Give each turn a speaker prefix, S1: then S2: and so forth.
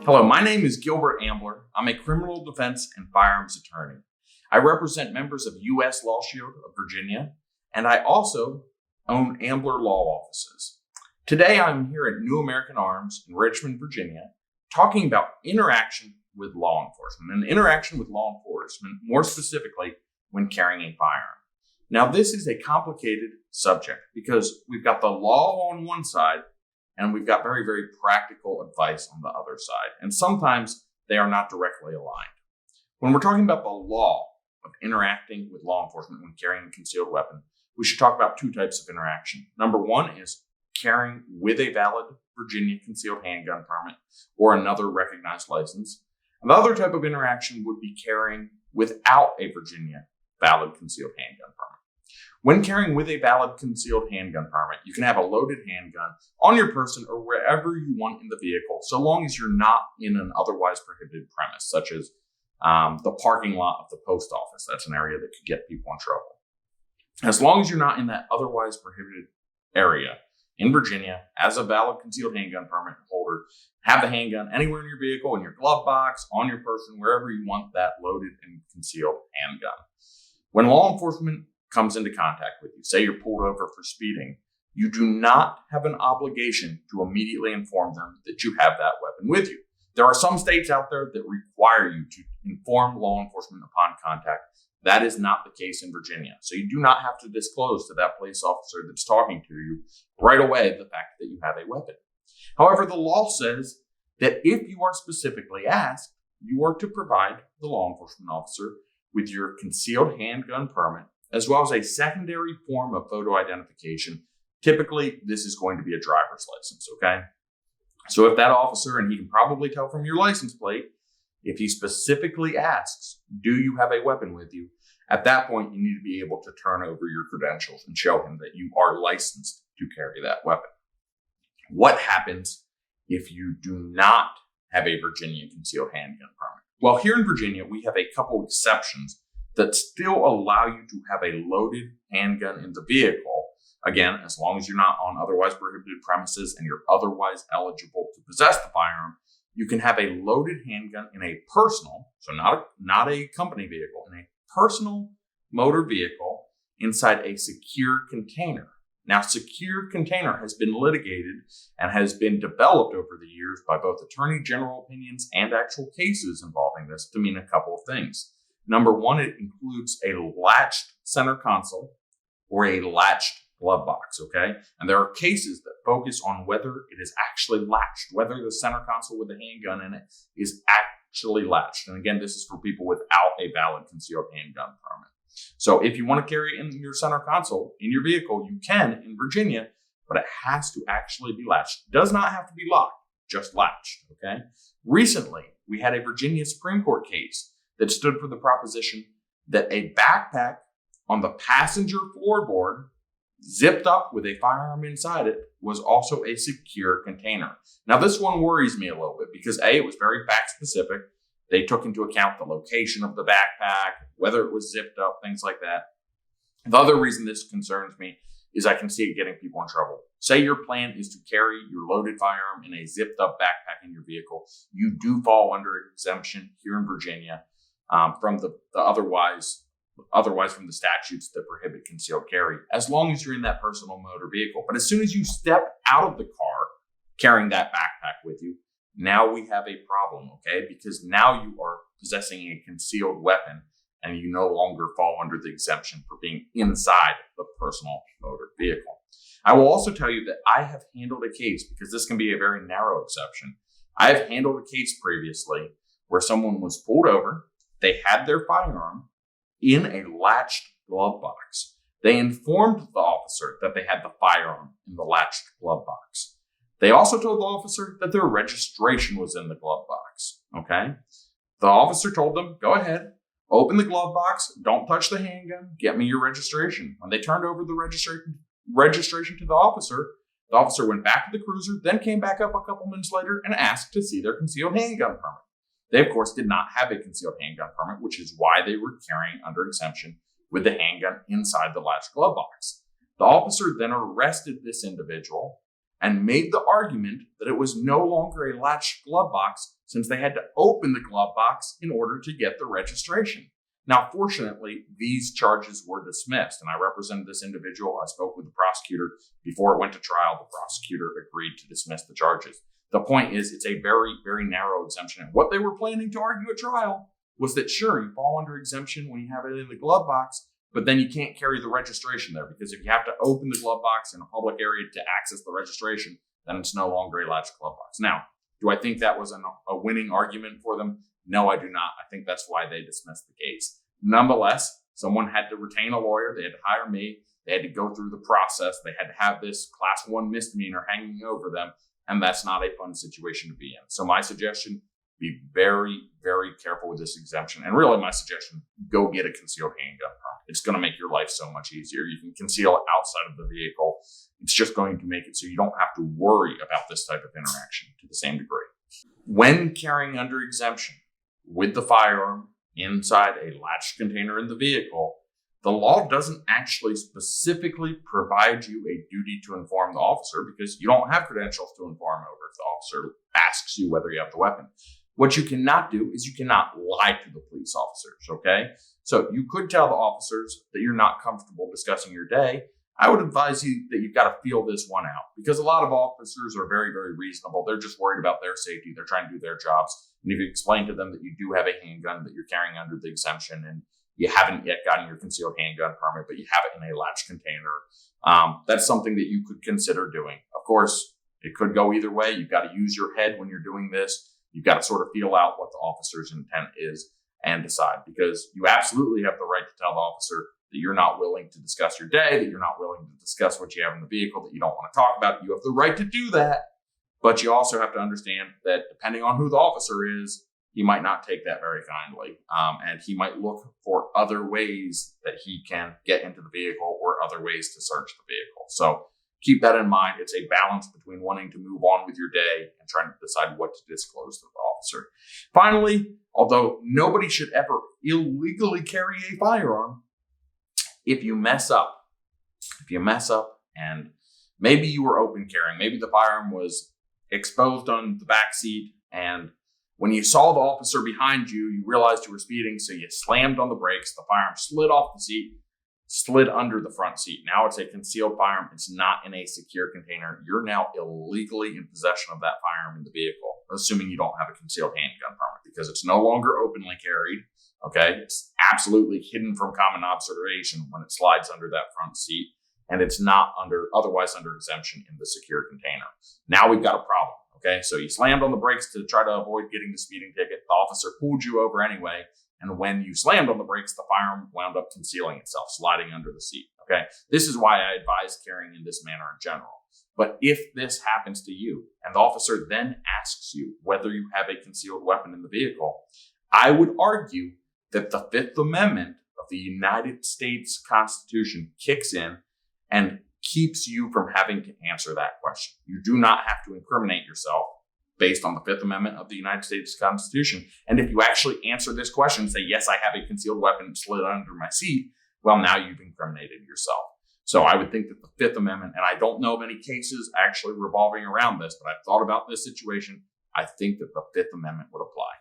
S1: Hello, my name is Gilbert Ambler. I'm a criminal defense and firearms attorney. I represent members of U.S. Law Shield of Virginia, and I also own Ambler law offices. Today, I'm here at New American Arms in Richmond, Virginia, talking about interaction with law enforcement, and interaction with law enforcement, more specifically, when carrying a firearm. Now, this is a complicated subject because we've got the law on one side and we've got very, very practical advice on the other side. And sometimes they are not directly aligned. When we're talking about the law of interacting with law enforcement when carrying a concealed weapon, we should talk about two types of interaction. Number one is carrying with a valid Virginia concealed handgun permit or another recognized license. And the other type of interaction would be carrying without a Virginia valid concealed handgun permit. When carrying with a valid concealed handgun permit, you can have a loaded handgun on your person or wherever you want in the vehicle, so long as you're not in an otherwise prohibited premise, such as the parking lot of the post office. That's an area that could get people in trouble. As long as you're not in that otherwise prohibited area in Virginia, as a valid concealed handgun permit holder, have the handgun anywhere in your vehicle, in your glove box, on your person, wherever you want that loaded and concealed handgun. When law enforcement comes into contact with you, say you're pulled over for speeding, you do not have an obligation to immediately inform them that you have that weapon with you. There are some states out there that require you to inform law enforcement upon contact. That is not the case in Virginia. So you do not have to disclose to that police officer that's talking to you right away the fact that you have a weapon. However, the law says that if you are specifically asked, you are to provide the law enforcement officer with your concealed handgun permit, as well as a secondary form of photo identification. Typically, this is going to be a driver's license, okay? So if that officer, and he can probably tell from your license plate, if he specifically asks, do you have a weapon with you? At that point, you need to be able to turn over your credentials and show him that you are licensed to carry that weapon. What happens if you do not have a Virginia concealed handgun permit? Well, here in Virginia, we have a couple exceptions that still allow you to have a loaded handgun in the vehicle. Again, as long as you're not on otherwise prohibited premises and you're otherwise eligible to possess the firearm, you can have a loaded handgun in a personal, so not a company vehicle, in a personal motor vehicle inside a secure container. Now, secure container has been litigated and has been developed over the years by both attorney general opinions and actual cases involving this to mean a couple of things. Number one, it includes a latched center console or a latched glove box, okay? And there are cases that focus on whether it is actually latched, whether the center console with a handgun in it is actually latched. And again, this is for people without a valid concealed handgun permit. So if you want to carry in your center console in your vehicle, you can in Virginia, but it has to actually be latched. It does not have to be locked, just latched, okay? Recently, we had a Virginia Supreme Court case that stood for the proposition that a backpack on the passenger floorboard zipped up with a firearm inside it was also a secure container. Now, this one worries me a little bit because A, it was very fact specific. They took into account the location of the backpack, whether it was zipped up, things like that. The other reason this concerns me is I can see it getting people in trouble. Say your plan is to carry your loaded firearm in a zipped up backpack in your vehicle. You do fall under exemption here in Virginia from the otherwise from the statutes that prohibit concealed carry, as long as you're in that personal motor vehicle. But as soon as you step out of the car carrying that backpack with you, now we have a problem, okay? Because now you are possessing a concealed weapon and you no longer fall under the exemption for being inside the personal motor vehicle. I will also tell you that I have handled a case, because this can be a very narrow exception. I have handled a case previously where someone was pulled over. They had their firearm in a latched glove box. They informed the officer that they had the firearm in the latched glove box. They also told the officer that their registration was in the glove box, okay? The officer told them, go ahead, open the glove box, don't touch the handgun, get me your registration. When they turned over the registration to the officer went back to the cruiser, then came back up a couple minutes later and asked to see their concealed handgun permit. They, of course, did not have a concealed handgun permit, which is why they were carrying under exemption with the handgun inside the latched glove box. The officer then arrested this individual and made the argument that it was no longer a latched glove box since they had to open the glove box in order to get the registration. Now, fortunately, these charges were dismissed, and I represented this individual. I spoke with the prosecutor before it went to trial. The prosecutor agreed to dismiss the charges. The point is, it's a very, very narrow exemption. And what they were planning to argue at trial was that, sure, you fall under exemption when you have it in the glove box, but then you can't carry the registration there, because if you have to open the glove box in a public area to access the registration, then it's no longer a latched glove box. Now, do I think that was a winning argument for them? No, I do not. I think that's why they dismissed the case. Nonetheless, someone had to retain a lawyer. They had to hire me. They had to go through the process. They had to have this class 1 misdemeanor hanging over them, and that's not a fun situation to be in. So my suggestion, be very, very careful with this exemption. And really, my suggestion, go get a concealed handgun permit. It's going to make your life so much easier. You can conceal it outside of the vehicle. It's just going to make it so you don't have to worry about this type of interaction to the same degree. When carrying under exemption with the firearm inside a latched container in the vehicle, the law doesn't actually specifically provide you a duty to inform the officer, because you don't have credentials to inform over if the officer asks you whether you have the weapon. What you cannot do is you cannot lie to the police officers, okay? So you could tell the officers that you're not comfortable discussing your day. I would advise you that you've got to feel this one out, because a lot of officers are very, very reasonable. They're just worried about their safety. They're trying to do their jobs. And if you explain to them that you do have a handgun that you're carrying under the exemption, and you haven't yet gotten your concealed handgun permit, but you have it in a latched container, that's something that you could consider doing. Of course, it could go either way. You've got to use your head when you're doing this. You've got to sort of feel out what the officer's intent is and decide, because you absolutely have the right to tell the officer that you're not willing to discuss your day, that you're not willing to discuss what you have in the vehicle, that you don't want to talk about. You have the right to do that, but you also have to understand that depending on who the officer is, he might not take that very kindly, and he might look for other ways that he can get into the vehicle or other ways to search the vehicle. So keep that in mind. It's a balance between wanting to move on with your day and trying to decide what to disclose to the officer. Finally, although nobody should ever illegally carry a firearm, if you mess up and maybe you were open carrying, maybe the firearm was exposed on the back seat, and when you saw the officer behind you, you realized you were speeding, so you slammed on the brakes, the firearm slid off the seat, slid under the front seat. Now it's a concealed firearm. It's not in a secure container. You're now illegally in possession of that firearm in the vehicle, assuming you don't have a concealed handgun permit, because it's no longer openly carried. Okay, it's absolutely hidden from common observation when it slides under that front seat, and it's not otherwise under exemption in the secure container. Now we've got a problem. Okay, so you slammed on the brakes to try to avoid getting the speeding ticket. The officer pulled you over anyway, and when you slammed on the brakes, the firearm wound up concealing itself, sliding under the seat. Okay, this is why I advise carrying in this manner in general. But if this happens to you, and the officer then asks you whether you have a concealed weapon in the vehicle, I would argue that the Fifth Amendment of the United States Constitution kicks in and keeps you from having to answer that question. You do not have to incriminate yourself based on the Fifth Amendment of the United States Constitution. And if you actually answer this question and say, yes, I have a concealed weapon slid under my seat, well, now you've incriminated yourself. So I would think that the Fifth Amendment, and I don't know of any cases actually revolving around this, but I've thought about this situation. I think that the Fifth Amendment would apply.